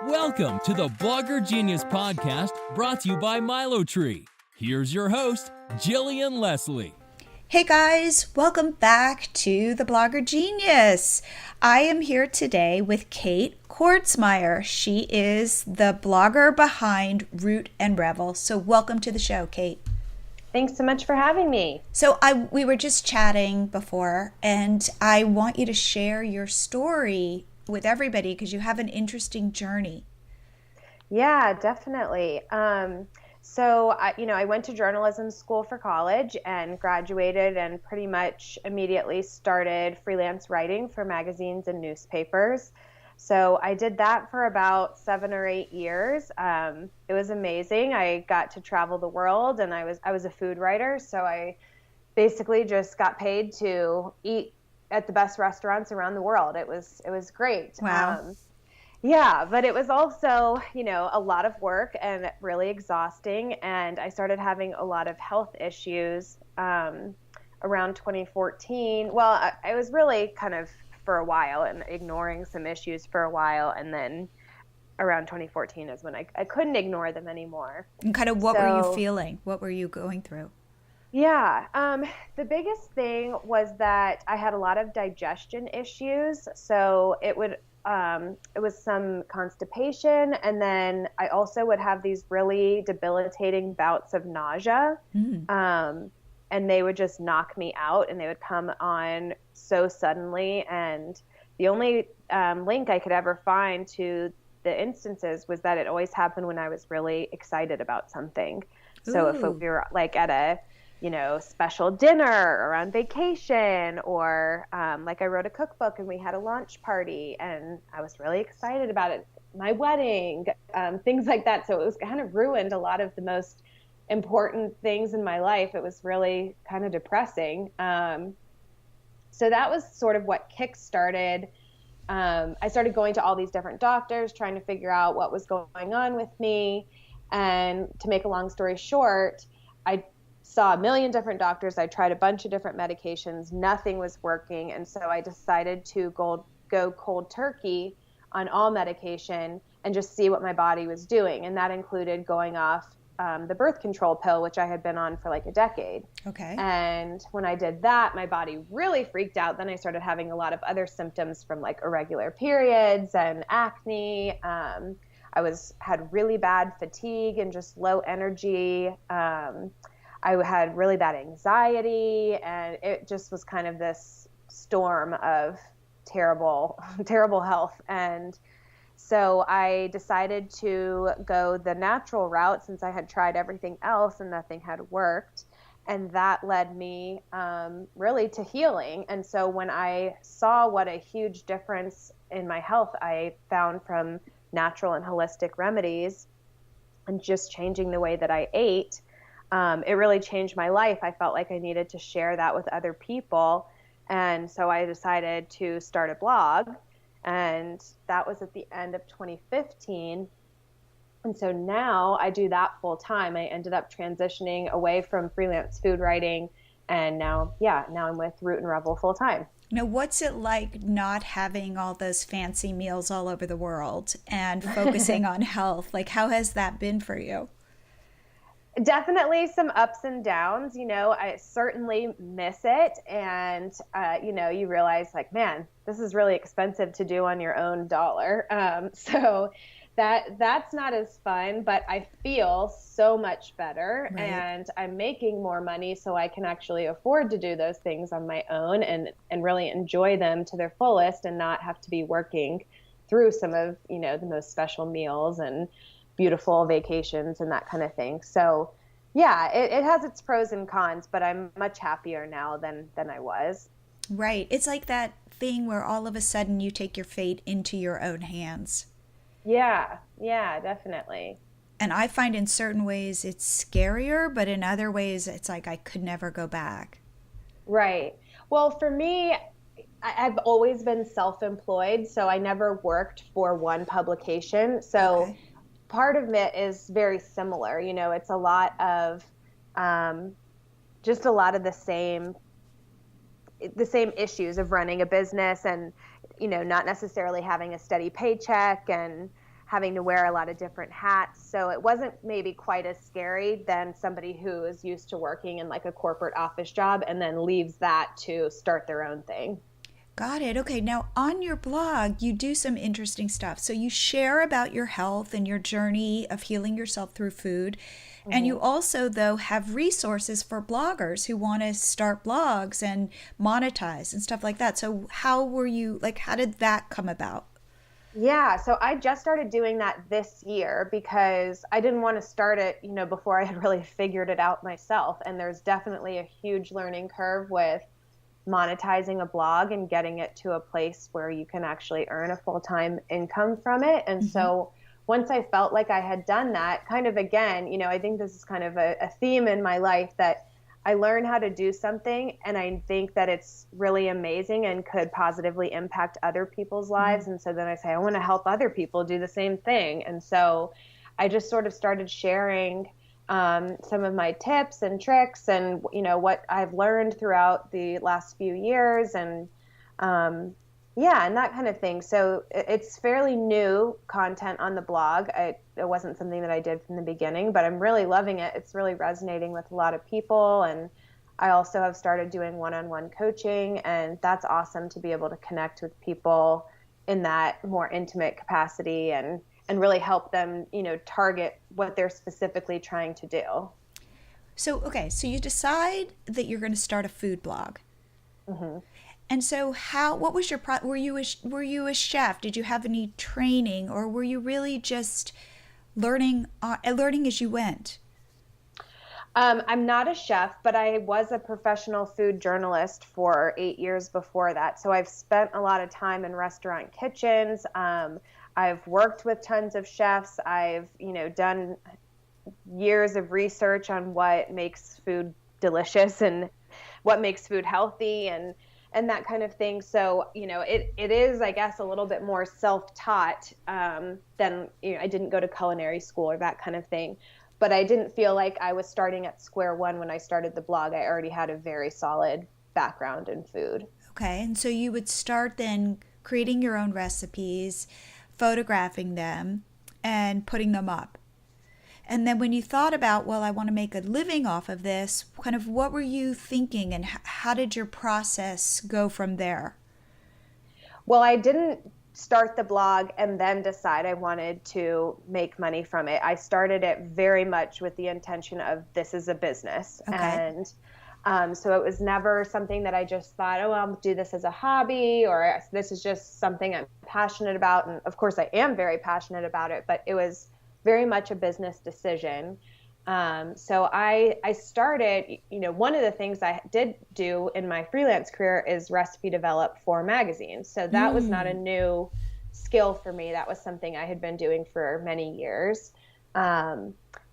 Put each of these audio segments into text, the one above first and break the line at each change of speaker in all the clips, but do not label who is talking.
Welcome to the Blogger Genius Podcast, brought to you by MiloTree. Here's your host, Jillian Leslie.
Hey guys, welcome back to the Blogger Genius. I am here today with Kate Kordsmeier. She is the blogger behind Root Revel. So welcome to the show, Kate.
Thanks so much for having me.
So we were just chatting before, and I want you to share your story with everybody because you have an interesting journey.
Yeah, definitely. So I went to journalism school for college and graduated and pretty much immediately started freelance writing for magazines and newspapers. So I did that for about 7 or 8 years. It was amazing. I got to travel the world, and I was a food writer, so I basically just got paid to eat at the best restaurants around the world. It was great.
Wow.
Yeah, but it was also, a lot of work and really exhausting. And I started having a lot of health issues around 2014. Well, I was really kind of for a while and ignoring some issues for a while. And then around 2014 is when I couldn't ignore them anymore.
And kind of what were you feeling? What were you going through?
Yeah, the biggest thing was that I had a lot of digestion issues. So it was some constipation, and then I also would have these really debilitating bouts of nausea, and they would just knock me out, and they would come on so suddenly. And the only link I could ever find to the instances was that it always happened when I was really excited about something. So if we were like at a special dinner or on vacation, or like I wrote a cookbook and we had a launch party and I was really excited about it, my wedding, things like that. So it was kind of ruined a lot of the most important things in my life. It was really kind of depressing. So that was sort of what kick-started. I started going to all these different doctors, trying to figure out what was going on with me. And to make a long story short, I saw a million different doctors. I tried a bunch of different medications. Nothing was working. And so I decided to go cold turkey on all medication and just see what my body was doing. And that included going off the birth control pill, which I had been on for like a decade.
Okay.
And when I did that, my body really freaked out. Then I started having a lot of other symptoms from like irregular periods and acne. I had really bad fatigue and just low energy. I had really bad anxiety, and it just was kind of this storm of terrible, terrible health. And so I decided to go the natural route since I had tried everything else and nothing had worked. And that led me really to healing. And so when I saw what a huge difference in my health I found from natural and holistic remedies and just changing the way that I ate, it really changed my life. I felt like I needed to share that with other people. And so I decided to start a blog. And that was at the end of 2015. And so now I do that full time. I ended up transitioning away from freelance food writing. And now I'm with Root Revel full time.
Now, what's it like not having all those fancy meals all over the world and focusing on health? Like, how has that been for you?
Definitely some ups and downs. I certainly miss it. And, you realize like, man, this is really expensive to do on your own dollar. So that's not as fun, but I feel so much better. Right. And I'm making more money so I can actually afford to do those things on my own and really enjoy them to their fullest and not have to be working through some of, the most special meals and beautiful vacations and that kind of thing. So yeah, it has its pros and cons, but I'm much happier now than I was.
Right. It's like that thing where all of a sudden you take your fate into your own hands.
Yeah, definitely.
And I find in certain ways it's scarier, but in other ways it's like I could never go back.
Right. Well, for me, I've always been self-employed, so I never worked for one publication. So okay. Part of it is very similar. It's a lot of just a lot of the same issues of running a business and, not necessarily having a steady paycheck and having to wear a lot of different hats. So it wasn't maybe quite as scary than somebody who is used to working in like a corporate office job and then leaves that to start their own thing.
Got it. Okay. Now, on your blog, you do some interesting stuff. So, you share about your health and your journey of healing yourself through food. And you also, though, have resources for bloggers who want to start blogs and monetize and stuff like that. So, how did that come about?
Yeah, so I just started doing that this year because I didn't want to start it, before I had really figured it out myself. And there's definitely a huge learning curve with monetizing a blog and getting it to a place where you can actually earn a full-time income from it. And so once I felt like I had done that, kind of again, I think this is kind of a theme in my life that I learned how to do something and I think that it's really amazing and could positively impact other people's lives. And so then I say, I want to help other people do the same thing. And so I just sort of started sharing some of my tips and tricks and, what I've learned throughout the last few years and and that kind of thing. So it's fairly new content on the blog. It wasn't something that I did from the beginning, but I'm really loving it. It's really resonating with a lot of people. And I also have started doing one-on-one coaching, and that's awesome to be able to connect with people in that more intimate capacity and really help them, target what they're specifically trying to do.
So, okay, so you decide that you're going to start a food blog. And so what was your, were you a chef? Did you have any training, or were you really just learning as you went?
I'm not a chef, but I was a professional food journalist for 8 years before that. So I've spent a lot of time in restaurant kitchens. I've worked with tons of chefs. I've, done years of research on what makes food delicious and what makes food healthy and that kind of thing. So, it is, I guess, a little bit more self-taught than, I didn't go to culinary school or that kind of thing. But I didn't feel like I was starting at square one when I started the blog. I already had a very solid background in food.
Okay, and so you would start then creating your own recipes, photographing them, and putting them up. And then when you thought about, well, I want to make a living off of this, kind of what were you thinking and how did your process go from there?
Well, I didn't start the blog and then decide I wanted to make money from it. I started it very much with the intention of this is a business.
Okay.
And so it was never something that I just thought, oh, I'll do this as a hobby or this is just something I'm passionate about. And of course I am very passionate about it, but it was very much a business decision. So I started, one of the things I did do in my freelance career is recipe develop for magazines. So that was not a new skill for me. That was something I had been doing for many years.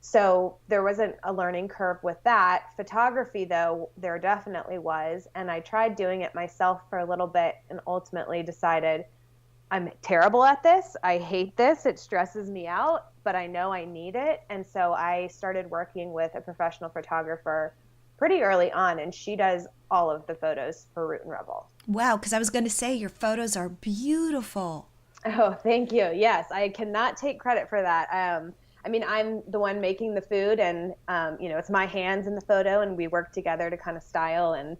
So there wasn't a learning curve with that. Photography, though, there definitely was. And I tried doing it myself for a little bit and ultimately decided I'm terrible at this. I hate this. It stresses me out, but I know I need it. And so I started working with a professional photographer pretty early on, and she does all of the photos for Root Revel.
Wow, because I was going to say your photos are beautiful.
Oh, thank you. Yes, I cannot take credit for that. I mean, I'm the one making the food, and it's my hands in the photo, and we work together to kind of style and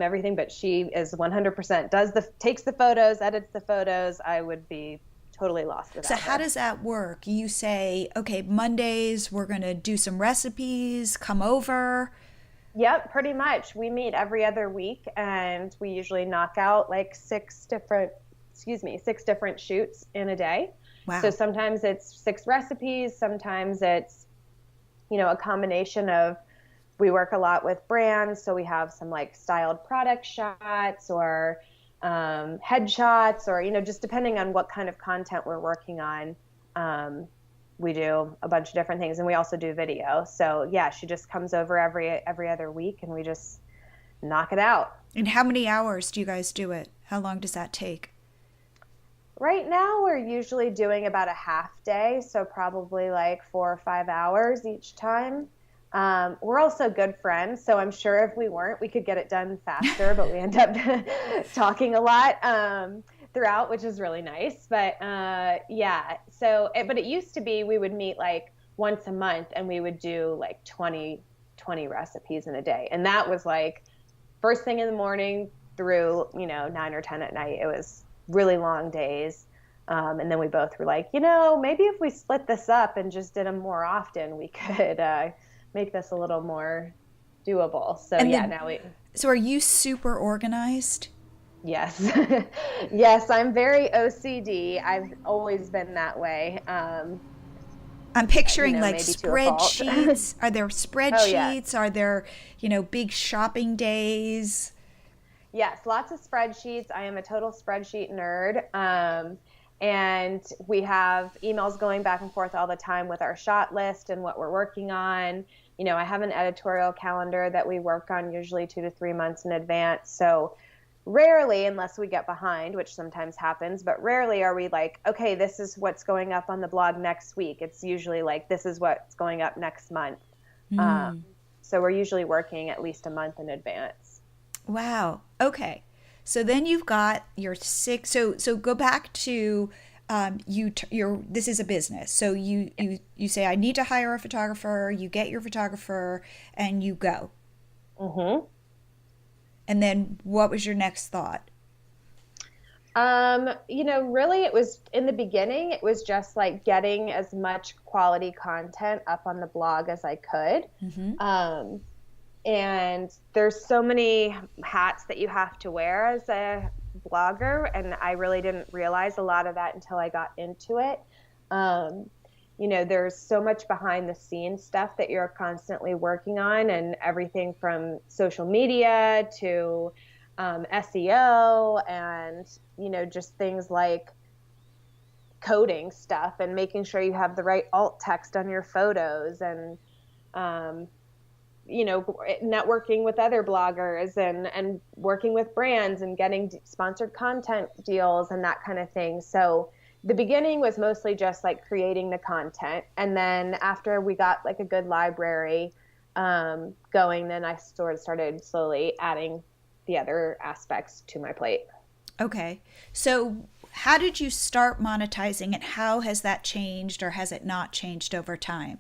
everything, but she is 100% takes the photos, edits the photos. I would be totally lost without
So
her.
how does that work? You say, okay, Mondays, we're going to do some recipes, come over.
Yep, pretty much. We meet every other week and we usually knock out like six different shoots in a day.
Wow.
So sometimes it's 6 recipes. Sometimes it's, a combination of, we work a lot with brands, so we have some like styled product shots or headshots or, just depending on what kind of content we're working on, we do a bunch of different things. And we also do video. So yeah, she just comes over every other week and we just knock it out.
And how many hours do you guys do it? How long does that take?
Right now, we're usually doing about a half day, so probably like 4 or 5 hours each time. We're also good friends, so I'm sure if we weren't, we could get it done faster, but we end up talking a lot. throughout, which is really nice. But yeah, so, but it used to be we would meet like once a month and we would do like 20 recipes in a day. And that was like first thing in the morning through, 9 or 10 at night. It was really long days. And then we both were like, maybe if we split this up and just did them more often, we could make this a little more doable. So
And
yeah,
then,
now we.
so are you super organized?
Yes. Yes, I'm very OCD. I've always been that way.
I'm picturing like
Maybe to a fault.
spreadsheets. Are there
Oh, yes.
spreadsheets? Are there, big shopping days?
Yes, lots of spreadsheets. I am a total spreadsheet nerd. And we have emails going back and forth all the time with our shot list and what we're working on. I have an editorial calendar that we work on usually 2 to 3 months in advance. So rarely, unless we get behind, which sometimes happens, but rarely are we like, okay, this is what's going up on the blog next week. It's usually like, this is what's going up next month. So we're usually working at least a month in advance.
Wow. Okay. So then you've got your 6. So go back to this is a business. So you say, I need to hire a photographer. You get your photographer and you go.
Mm-hmm.
And then what was your next thought?
Really it was in the beginning, it was just like getting as much quality content up on the blog as I could.
Mm-hmm.
And there's so many hats that you have to wear as a blogger. And I really didn't realize a lot of that until I got into it. There's so much behind the scenes stuff that you're constantly working on, and everything from social media to SEO and, just things like coding stuff and making sure you have the right alt text on your photos and, networking with other bloggers and working with brands and getting sponsored content deals and that kind of thing. So the beginning was mostly just like creating the content. And then after we got like a good library going, then I sort of started slowly adding the other aspects to my plate.
Okay. So how did you start monetizing, and how has that changed, or has it not changed over time?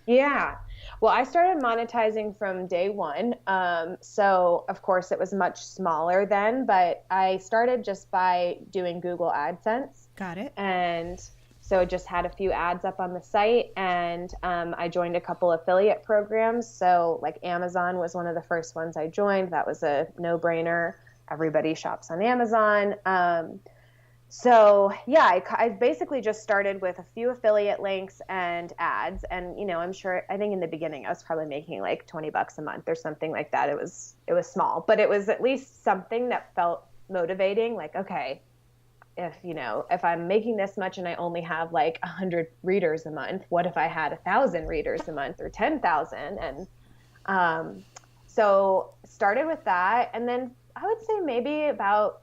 Yeah. Well, I started monetizing from day one. So of course it was much smaller then, but I started just by doing Google AdSense.
Got it.
And so I just had a few ads up on the site, and I joined a couple affiliate programs. So like Amazon was one of the first ones I joined. That was a no-brainer. Everybody shops on Amazon. So yeah, I basically just started with a few affiliate links and ads. And, I think in the beginning I was probably making like $20 a month or something like that. It was small, but it was at least something that felt motivating. Like, okay, if I'm making this much and I only have like 100 readers a month, what if I had 1,000 readers a month or 10,000? And so started with that. And then I would say maybe about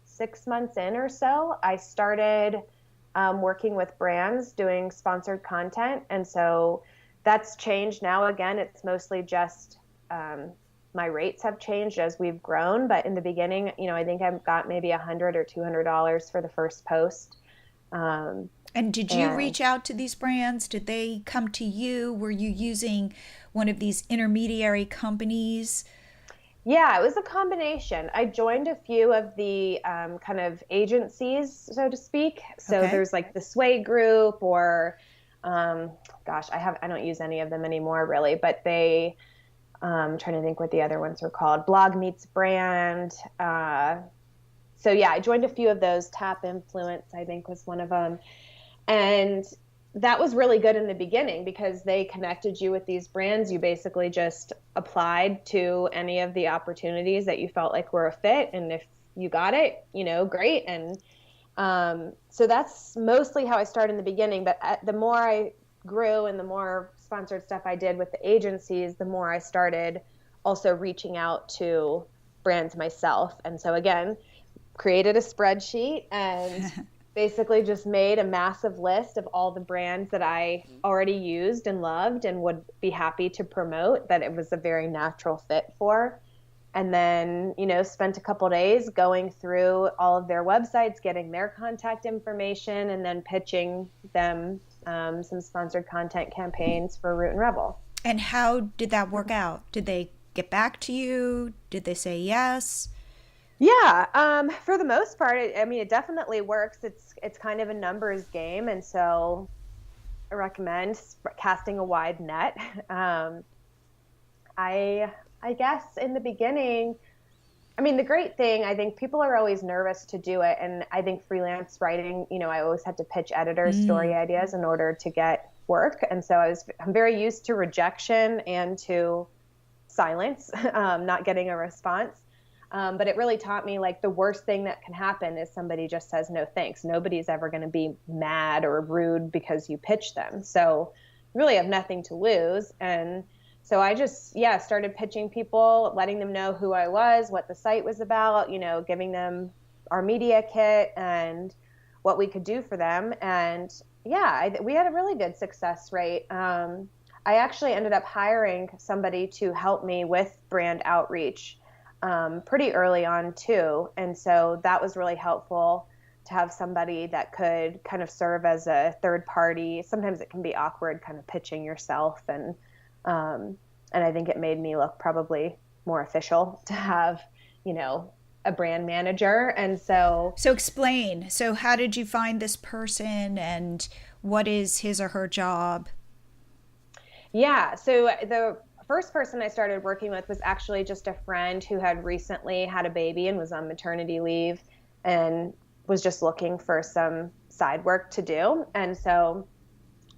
6 months in or so, I started working with brands doing sponsored content. And so that's changed now. Again, it's mostly just my rates have changed as we've grown. But in the beginning, I think I've got maybe $100 or $200 for the first post.
And did you reach out to these brands? Did they come to you? Were you using one of these intermediary companies?
Yeah, it was a combination. I joined a few of the kind of agencies, so to speak. So
Okay.
there's like the Sway Group, or I don't use any of them anymore really, but they, I'm trying to think what the other ones were called. Blog Meets Brand. So yeah, I joined a few of those. TapInfluence, I think, was one of them. And that was really good in the beginning because they connected you with these brands. You basically just applied to any of the opportunities that you felt like were a fit. And if you got it, great. And so that's mostly how I started in the beginning. But the more I grew and the more sponsored stuff I did with the agencies, the more I started also reaching out to brands myself. And so again, created a spreadsheet and basically just made a massive list of all the brands that I already used and loved and would be happy to promote, that it was a very natural fit for. and then, spent a couple days going through all of their websites, getting their contact information, and then pitching them some sponsored content campaigns for Root and Revel.
And how did that work out? Did they get back to you? Did they say yes?
Yeah, for the most part, it definitely works. It's kind of a numbers game, and so I recommend casting a wide net. I guess in the beginning, the great thing, I think people are always nervous to do it, and I think freelance writing, I always had to pitch editors story ideas in order to get work, and so I'm very used to rejection and to silence, not getting a response. But it really taught me, like, the worst thing that can happen is somebody just says no thanks. Nobody's ever going to be mad or rude because you pitch them. So you really have nothing to lose. And so I just, started pitching people, letting them know who I was, what the site was about, giving them our media kit and what we could do for them. And we had a really good success rate. I actually ended up hiring somebody to help me with brand outreach pretty early on too. And so that was really helpful to have somebody that could kind of serve as a third party. Sometimes it can be awkward kind of pitching yourself. And I think it made me look probably more official to have, a brand manager. And so
explain. So how did you find this person and what is his or her job?
Yeah. So the first person I started working with was actually just a friend who had recently had a baby and was on maternity leave and was just looking for some side work to do. And so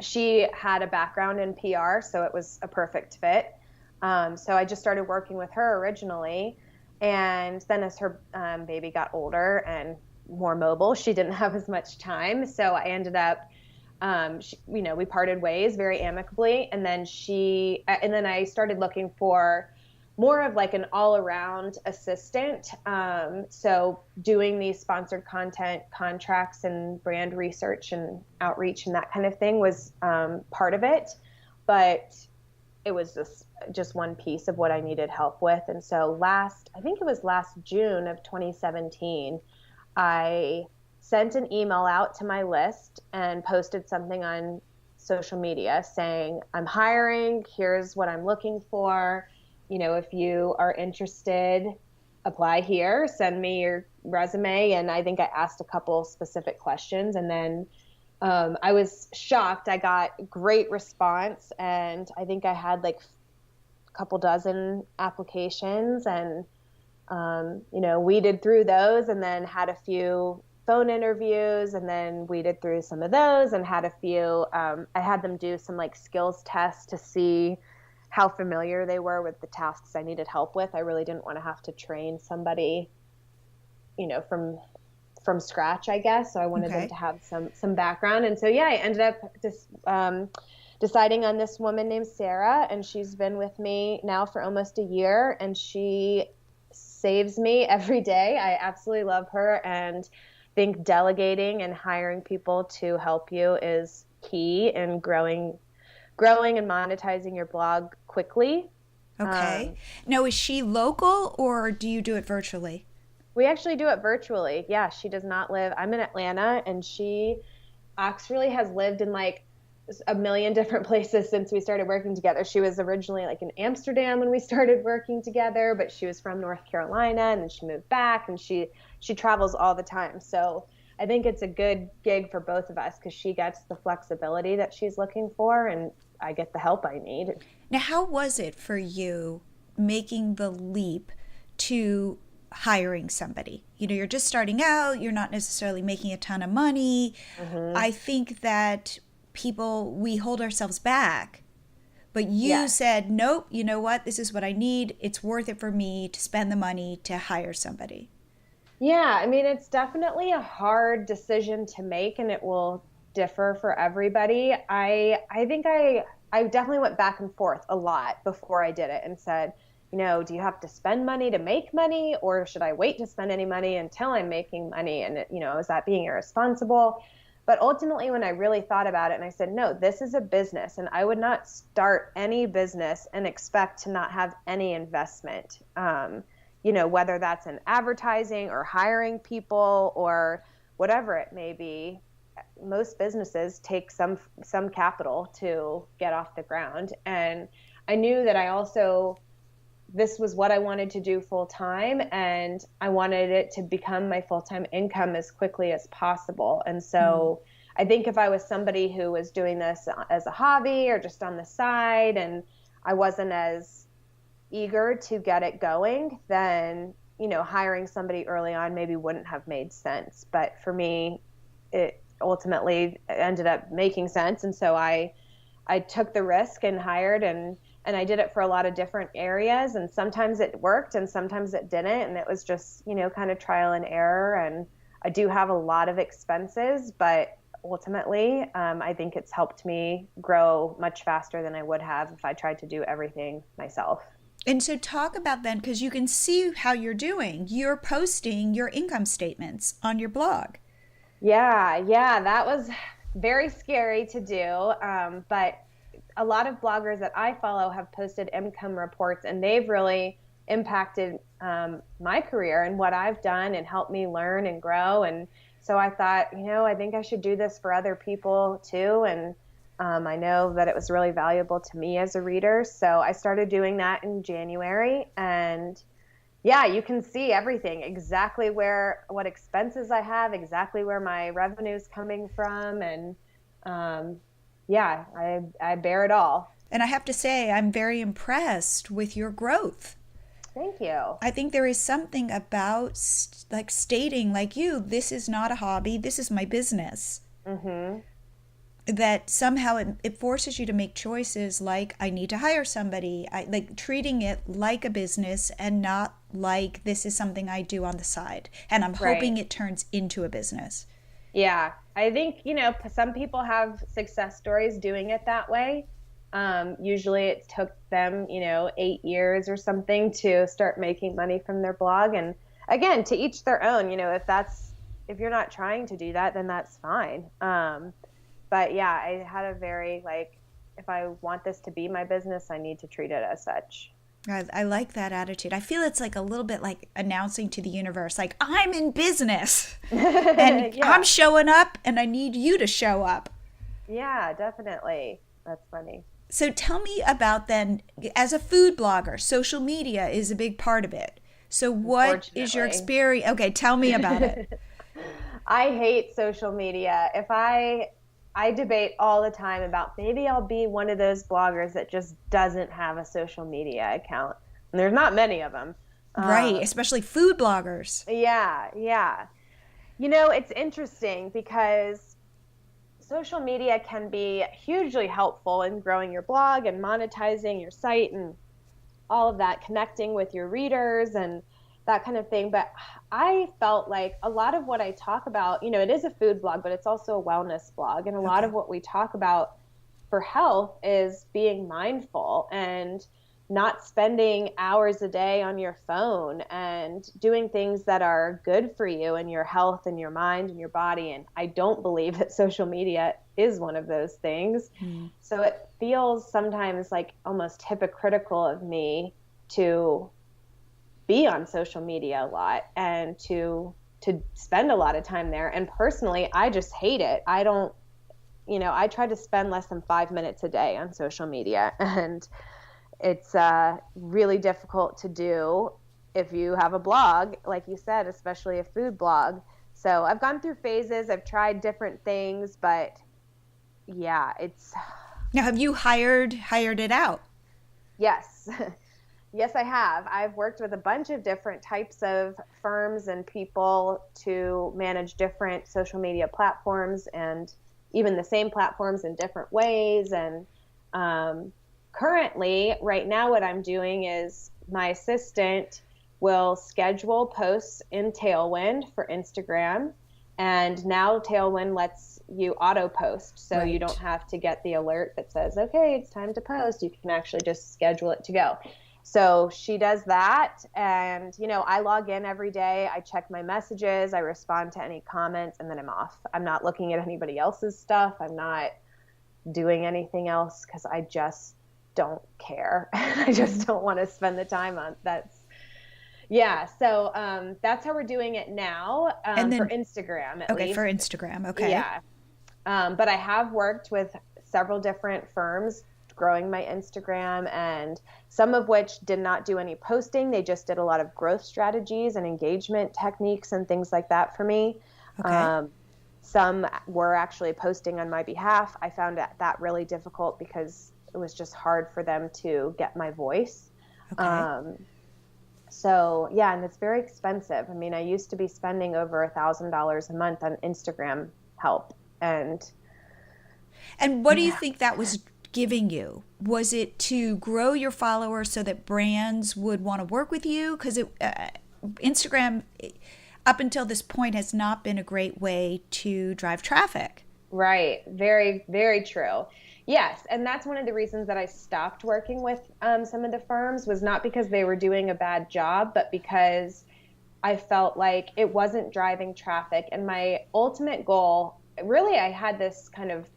she had a background in PR, so it was a perfect fit. So I just started working with her originally. And then as her baby got older and more mobile, she didn't have as much time. So I ended up we parted ways very amicably, and then I started looking for more of like an all-around assistant. So doing these sponsored content contracts and brand research and outreach and that kind of thing was part of it, but it was just one piece of what I needed help with. And so last June of 2017, I sent an email out to my list and posted something on social media saying, I'm hiring, here's what I'm looking for. If you are interested, apply here, send me your resume. And I think I asked a couple specific questions. And then I was shocked. I got great response. And I think I had like a couple dozen applications and, weeded through those and then had a few phone interviews, and then weeded through some of those and had a few, I had them do some like skills tests to see how familiar they were with the tasks I needed help with. I really didn't want to have to train somebody, from scratch, I guess. So I wanted them to have some background. And so, I ended up just deciding on this woman named Sarah, and she's been with me now for almost a year, and she saves me every day. I absolutely love her, and think delegating and hiring people to help you is key in growing and monetizing your blog quickly.
Okay. Now, is she local or do you do it virtually?
We actually do it virtually. Yeah, she does not live. I'm in Atlanta, and she actually has lived in like a million different places since we started working together. She was originally like in Amsterdam when we started working together, but she was from North Carolina, and then she moved back, and she travels all the time. So I think it's a good gig for both of us because she gets the flexibility that she's looking for, and I get the help I need.
Now, how was it for you making the leap to hiring somebody? You're just starting out, you're not necessarily making a ton of money. Mm-hmm. I think that we hold ourselves back, but you said, nope, you know what? This is what I need. It's worth it for me to spend the money to hire somebody.
Yeah, it's definitely a hard decision to make, and it will differ for everybody. I think I definitely went back and forth a lot before I did it and said, do you have to spend money to make money, or should I wait to spend any money until I'm making money? And, is that being irresponsible? But ultimately, when I really thought about it, and I said, no, this is a business, and I would not start any business and expect to not have any investment. whether that's in advertising or hiring people or whatever it may be, most businesses take some capital to get off the ground. And I knew that this was what I wanted to do full time, and I wanted it to become my full-time income as quickly as possible. And so I think if I was somebody who was doing this as a hobby or just on the side, and I wasn't as eager to get it going, then, hiring somebody early on maybe wouldn't have made sense. But for me, it ultimately ended up making sense. And so I took the risk and hired, and I did it for a lot of different areas, and sometimes it worked and sometimes it didn't. And it was just, kind of trial and error. And I do have a lot of expenses, but ultimately, I think it's helped me grow much faster than I would have if I tried to do everything myself.
And so talk about then, because you can see how you're doing. You're posting your income statements on your blog.
Yeah, that was very scary to do. But a lot of bloggers that I follow have posted income reports, and they've really impacted my career and what I've done and helped me learn and grow. And so I thought, I think I should do this for other people too. And I know that it was really valuable to me as a reader. So I started doing that in January. And yeah, you can see everything, exactly what expenses I have, exactly where my revenue is coming from. And yeah, I bear it all.
And I have to say, I'm very impressed with your growth.
Thank you.
I think there is something about stating, like you, this is not a hobby, this is my business. Mm-hmm. That somehow it forces you to make choices like, I need to hire somebody, like treating it like a business and not like this is something I do on the side. And I'm hoping it turns into a business.
Yeah, I think, some people have success stories doing it that way. Usually it took them, 8 years or something to start making money from their blog. And again, to each their own, if you're not trying to do that, then that's fine. But yeah, I had a very, if I want this to be my business, I need to treat it as such.
I like that attitude. I feel it's like a little bit like announcing to the universe, like, I'm in business and I'm showing up and I need you to show up.
Yeah, definitely. That's funny.
So tell me about then, as a food blogger, social media is a big part of it. So what is your experience? Okay, tell me about it.
I hate social media. I debate all the time about maybe I'll be one of those bloggers that just doesn't have a social media account. And there's not many of them.
Right, especially food bloggers.
Yeah. It's interesting because social media can be hugely helpful in growing your blog and monetizing your site and all of that, connecting with your readers and that kind of thing. But I felt like a lot of what I talk about, it is a food blog, but it's also a wellness blog. And a lot of what we talk about for health is being mindful and not spending hours a day on your phone and doing things that are good for you and your health and your mind and your body. And I don't believe that social media is one of those things. So it feels sometimes like almost hypocritical of me to be on social media a lot and to spend a lot of time there. And personally, I just hate it. I try to spend less than 5 minutes a day on social media, and it's really difficult to do if you have a blog, like you said, especially a food blog. So I've gone through phases. I've tried different things, but yeah, it's...
Now, have you hired it out?
Yes. Yes, I have. I've worked with a bunch of different types of firms and people to manage different social media platforms and even the same platforms in different ways. And currently, right now, what I'm doing is my assistant will schedule posts in Tailwind for Instagram. And now Tailwind lets you auto post. So you don't have to get the alert that says, okay, it's time to post. You can actually just schedule it to go. So she does that, and, I log in every day. I check my messages. I respond to any comments, and then I'm off. I'm not looking at anybody else's stuff. I'm not doing anything else because I just don't care. I just don't want to spend the time on that's. Yeah, so that's how we're doing it now,
And
for
then,
Instagram at
okay, for
least.
Instagram. Okay.
Yeah. But I have worked with several different firms growing my Instagram, and some of which did not do any posting. They just did a lot of growth strategies and engagement techniques and things like that for me.
Okay.
Um, some were actually posting on my behalf. I found that really difficult because it was just hard for them to get my voice.
Okay.
Um, so yeah, and it's very expensive. I mean, I used to be spending over $1,000 a month on Instagram help, and
And what do you
yeah,
think that was giving you? Was it to grow your followers so that brands would want to work with you? Because Instagram, up until this point, has not been a great way to drive traffic.
right. Very, very true. Yes, and that's one of the reasons that I stopped working with some of the firms was not because they were doing a bad job, but because I felt like it wasn't driving traffic. And my ultimate goal, really, I had this kind of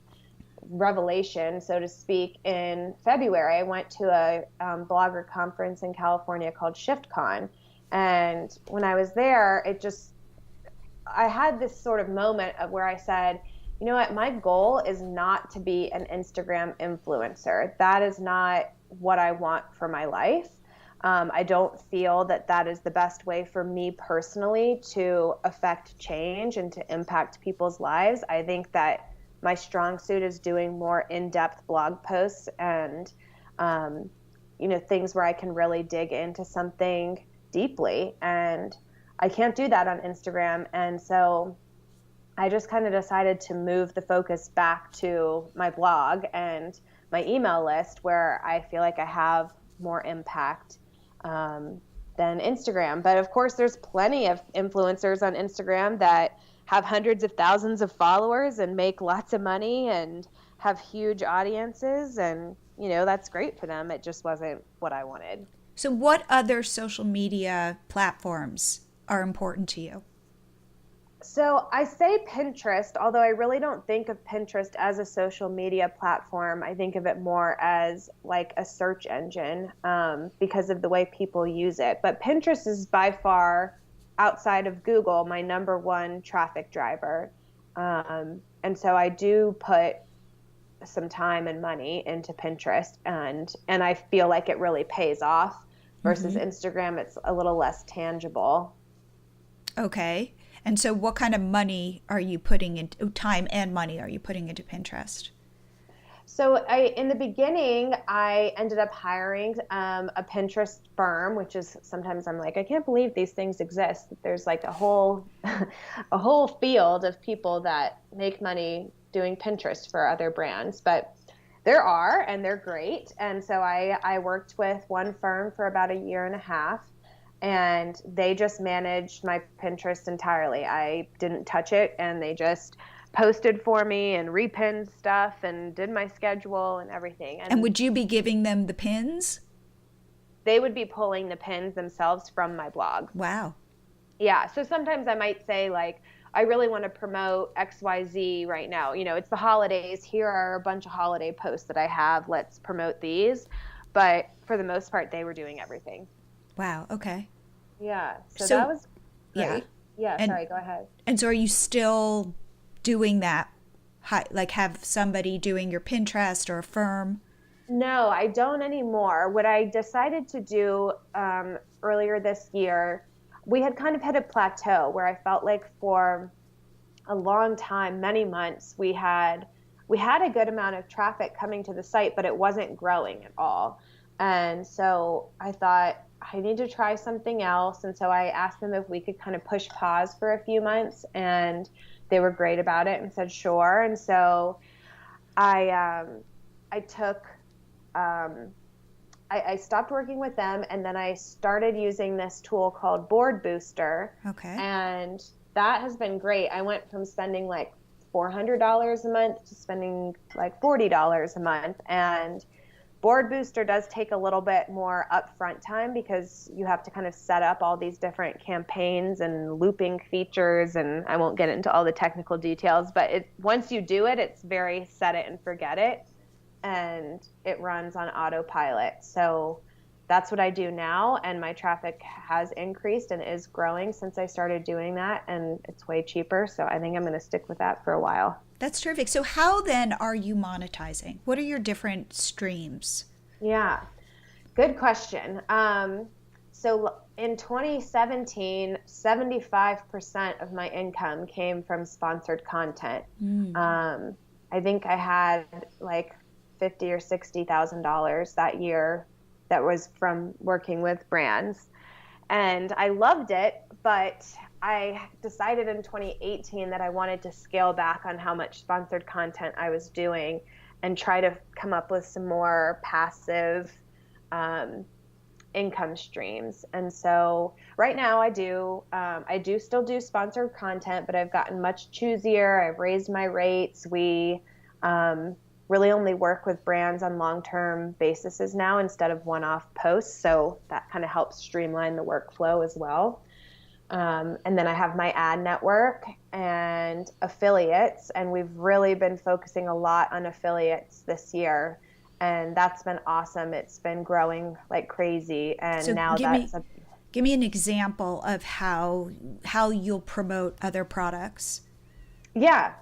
revelation, so to speak, in February. I went to a blogger conference in California called ShiftCon. And when I was there, I had this sort of moment of where I said, you know what, my goal is not to be an Instagram influencer. That is not what I want for my life. I don't feel that that is the best way for me personally to affect change and to impact people's lives. I think that my strong suit is doing more in-depth blog posts and, um, things where I can really dig into something deeply. And I can't do that on Instagram. And so I just kind of decided to move the focus back to my blog and my email list where I feel like I have more impact um, than Instagram. But of course, there's plenty of influencers on Instagram that have hundreds of thousands of followers and make lots of money and have huge audiences. And, that's great for them. It just wasn't what I wanted.
So, what other social media platforms are important to you?
So I say Pinterest, although I really don't think of Pinterest as a social media platform. I think of it more as like a search engine because of the way people use it. But Pinterest is by far, outside of Google, my number one traffic driver. And so I do put some time and money into Pinterest, and I feel like it really pays off versus
Mm-hmm.
Instagram. It's a little less tangible.
Okay. And so, what kind of money are you putting into time and money are you putting into Pinterest?
So in the beginning, I ended up hiring a Pinterest firm, which is sometimes I'm like, I can't believe these things exist. There's like a whole, a whole field of people that make money doing Pinterest for other brands, but there are, and they're great. And so I worked with one firm for about a year and a half, and they just managed my Pinterest entirely. I didn't touch it, and they just posted for me and repinned stuff and did my schedule and everything.
And
And
would you be giving them the pins?
they would be pulling the pins themselves from my blog.
Wow.
Yeah. So sometimes I might say, like, I really want to promote XYZ right now. It's the holidays. Here are a bunch of holiday posts that I have. Let's promote these. But for the most part, they were doing everything.
Wow. Okay.
Yeah. So that
So,
was
yeah.
great. Yeah.
And
Sorry. Go ahead.
and so are you still doing that? Like have somebody doing your Pinterest or a firm?
No, I don't anymore. What I decided to do earlier this year, we had kind of hit a plateau where I felt like for a long time, many months, we had a good amount of traffic coming to the site, but it wasn't growing at all. And so I thought I need to try something else. And so I asked them if we could kind of push pause for a few months, and they were great about it and said sure. And so I took I stopped working with them, and then I started using this tool called Board Booster,
Okay.
and that has been great. I went from spending like $400 a month to spending like $40 a month, and Board Booster does take a little bit more upfront time because you have to kind of set up all these different campaigns and looping features, and I won't get into all the technical details, but once you do it, it's very set it and forget it, and it runs on autopilot. So that's what I do now. And my traffic has increased and is growing since I started doing that. And it's way cheaper. So I think I'm going to stick with that for a while.
That's terrific. So how then are you monetizing? What are your different streams?
Yeah, good question. So in 2017, 75% of my income came from sponsored content. I think I had like $50,000 or $60,000 that year that was from working with brands. And I loved it, but I decided in 2018 that I wanted to scale back on how much sponsored content I was doing and try to come up with some more passive income streams. And so right now I do still do sponsored content, but I've gotten much choosier. I've raised my rates. We really only work with brands on long-term bases now instead of one-off posts. So that kind of helps streamline the workflow as well. And then I have my ad network and affiliates, and we've really been focusing a lot on affiliates this year. And that's been awesome. It's been growing like crazy. And
So
now
give me an example of how you'll promote other products.
Yeah.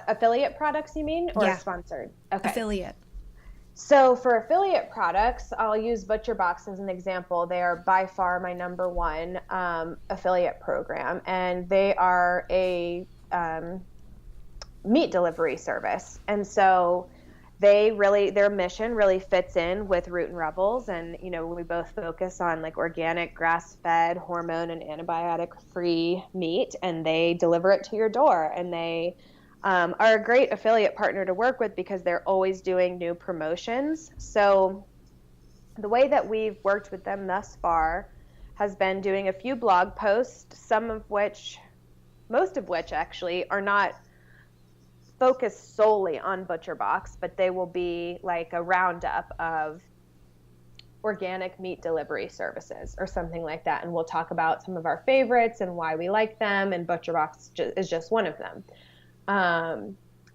Affiliate products, you mean? Or
Yeah.
sponsored? Okay.
Affiliate.
So for affiliate products, I'll use ButcherBox as an example. They are by far my number one affiliate program, and they are a meat delivery service. And so their mission really fits in with Root and Rebels. And, we both focus on like organic, grass-fed, hormone and antibiotic-free meat, and they deliver it to your door. And they are a great affiliate partner to work with because they're always doing new promotions. So the way that we've worked with them thus far has been doing a few blog posts, most of which actually are not focused solely on ButcherBox, but they will be like a roundup of organic meat delivery services or something like that. And we'll talk about some of our favorites and why we like them, and ButcherBox is just one of them.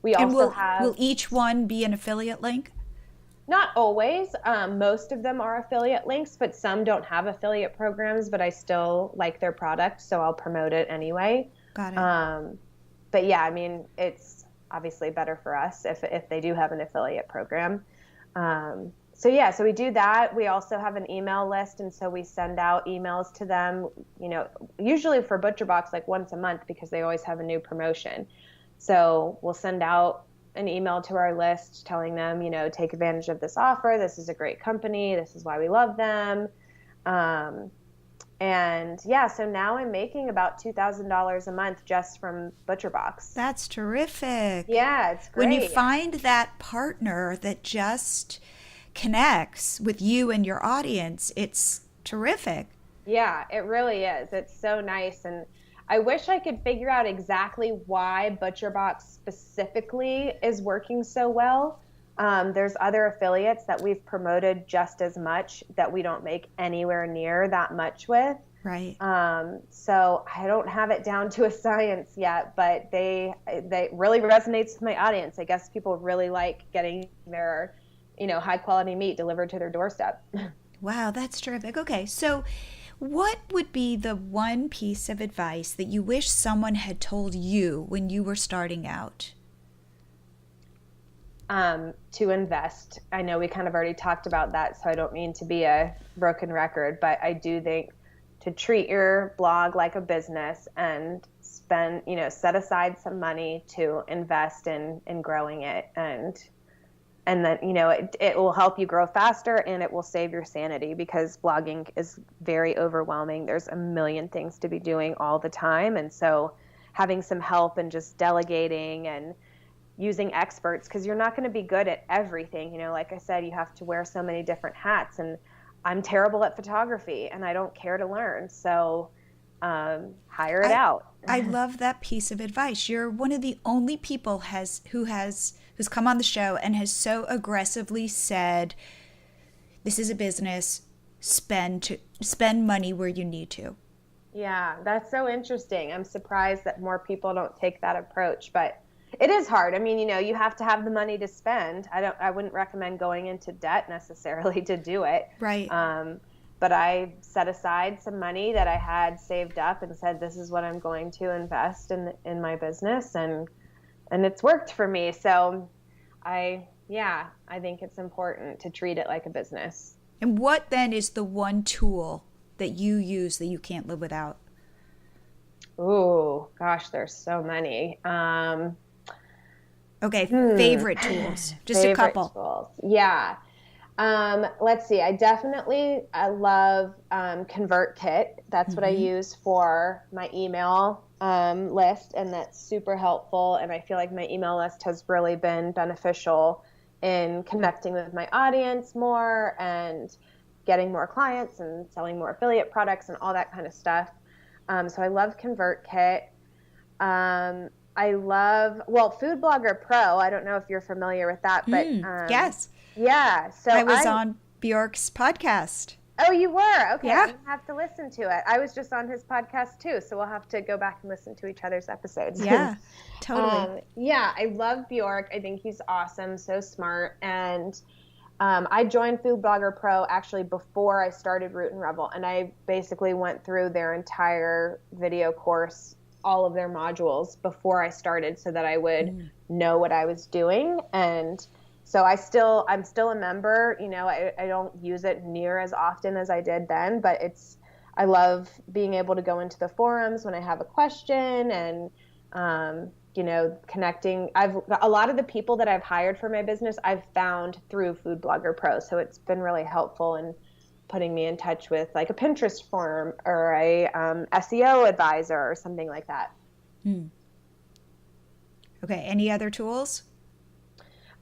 Will each one be an affiliate link?
Not always. Most of them are affiliate links, but some don't have affiliate programs, but I still like their product, so I'll promote it anyway.
Got it.
But yeah, it's obviously better for us if they do have an affiliate program. So we do that. We also have an email list, and so we send out emails to them, usually for ButcherBox like once a month because they always have a new promotion. So we'll send out an email to our list telling them, take advantage of this offer. This is a great company. This is why we love them. So now I'm making about $2,000 a month just from ButcherBox.
That's terrific.
Yeah, it's great.
When you find that partner that just connects with you and your audience, it's terrific.
Yeah, it really is. It's so nice. And I wish I could figure out exactly why ButcherBox specifically is working so well. There's other affiliates that we've promoted just as much that we don't make anywhere near that much with.
Right.
So I don't have it down to a science yet, but they really resonates with my audience. I guess people really like getting their, high quality meat delivered to their doorstep.
Wow, that's terrific. Okay, so what would be the one piece of advice that you wish someone had told you when you were starting out?
To invest. I know we kind of already talked about that, so I don't mean to be a broken record, but I do think to treat your blog like a business and set aside some money to invest in growing it, and then it will help you grow faster, and it will save your sanity because blogging is very overwhelming. There's a million things to be doing all the time, and so having some help and just delegating and using experts, because you're not going to be good at everything. Like I said, you have to wear so many different hats, and I'm terrible at photography and I don't care to learn. So hire it out.
I love that piece of advice. You're one of the only people who's come on the show and has so aggressively said, this is a business, spend money where you need to.
Yeah, that's so interesting. I'm surprised that more people don't take that approach, but it is hard. You have to have the money to spend. I wouldn't recommend going into debt necessarily to do it.
Right.
but I set aside some money that I had saved up and said, this is what I'm going to invest in my business. And it's worked for me. So I think it's important to treat it like a business.
And what then is the one tool that you use that you can't live without?
Ooh, gosh, there's so many.
Okay, favorite tools. Just a couple.
Tools. Yeah. Let's see. I love ConvertKit. That's what I use for my email list, and that's super helpful. And I feel like my email list has really been beneficial in connecting with my audience more and getting more clients and selling more affiliate products and all that kind of stuff. So I love ConvertKit. I love, Food Blogger Pro. I don't know if you're familiar with that, but
yes.
Yeah. So
I was on Bjork's podcast.
Oh, you were? Okay.
Yeah.
I'm going to have to listen to it. I was just on his podcast too, so we'll have to go back and listen to each other's episodes.
Yeah, totally.
Yeah, I love Bjork. I think he's awesome, so smart. And I joined Food Blogger Pro actually before I started Root Revel, and I basically went through their entire video course, all of their modules before I started so that I would know what I was doing. And so I'm still a member. You know, I don't use it near as often as I did then, but I love being able to go into the forums when I have a question and, connecting. A lot of the people that I've hired for my business, I've found through Food Blogger Pro. So it's been really helpful in putting me in touch with like a Pinterest forum or a SEO advisor or something like that.
Okay. Any other tools?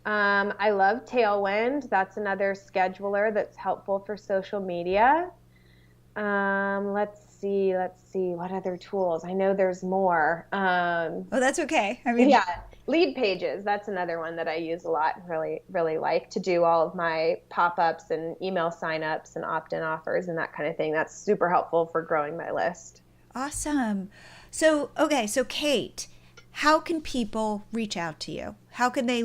I love Tailwind. That's another scheduler that's helpful for social media. Let's see. What other tools? I know there's more.
That's okay. I mean,
yeah, LeadPages. That's another one that I use a lot and really, really like to do all of my pop-ups and email sign-ups and opt-in offers and that kind of thing. That's super helpful for growing my list.
Awesome. So Kate, how can people reach out to you? How can they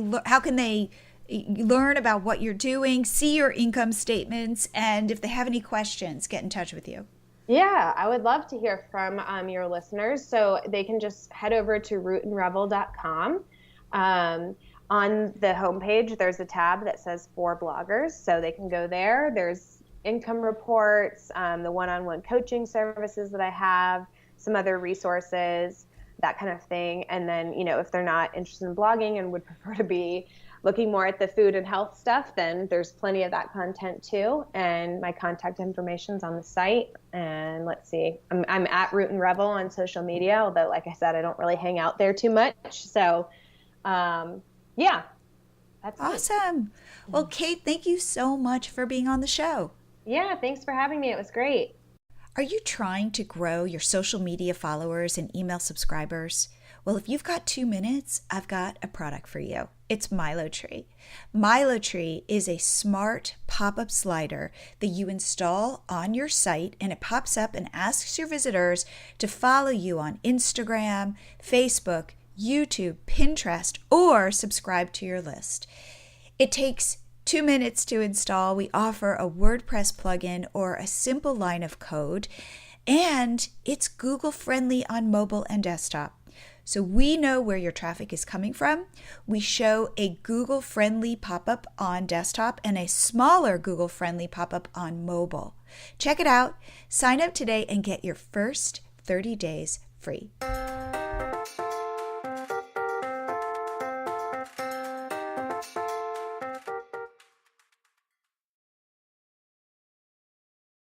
learn about what you're doing, see your income statements, and if they have any questions, get in touch with you?
Yeah, I would love to hear from your listeners. So they can just head over to rootandrevel.com. On the homepage, there's a tab that says For Bloggers. So they can go there. There's income reports, the one-on-one coaching services that I have, some other resources, that kind of thing. And then, if they're not interested in blogging and would prefer to be looking more at the food and health stuff, then there's plenty of that content too. And my contact information's on the site. And let's see, I'm at Root and Revel on social media, although like I said, I don't really hang out there too much. So, yeah, that's
awesome. Me. Well, Kate, thank you so much for being on the show.
Yeah, thanks for having me. It was great.
Are you trying to grow your social media followers and email subscribers? Well, if you've got 2 minutes, I've got a product for you. It's MiloTree. MiloTree is a smart pop-up slider that you install on your site, and it pops up and asks your visitors to follow you on Instagram, Facebook, YouTube, Pinterest, or subscribe to your list. It takes 2 minutes to install. We offer a WordPress plugin or a simple line of code, and it's Google friendly on mobile and desktop. So we know where your traffic is coming from. We show a Google friendly pop-up on desktop and a smaller Google friendly pop-up on mobile. Check it out. Sign up today and get your first 30 days free.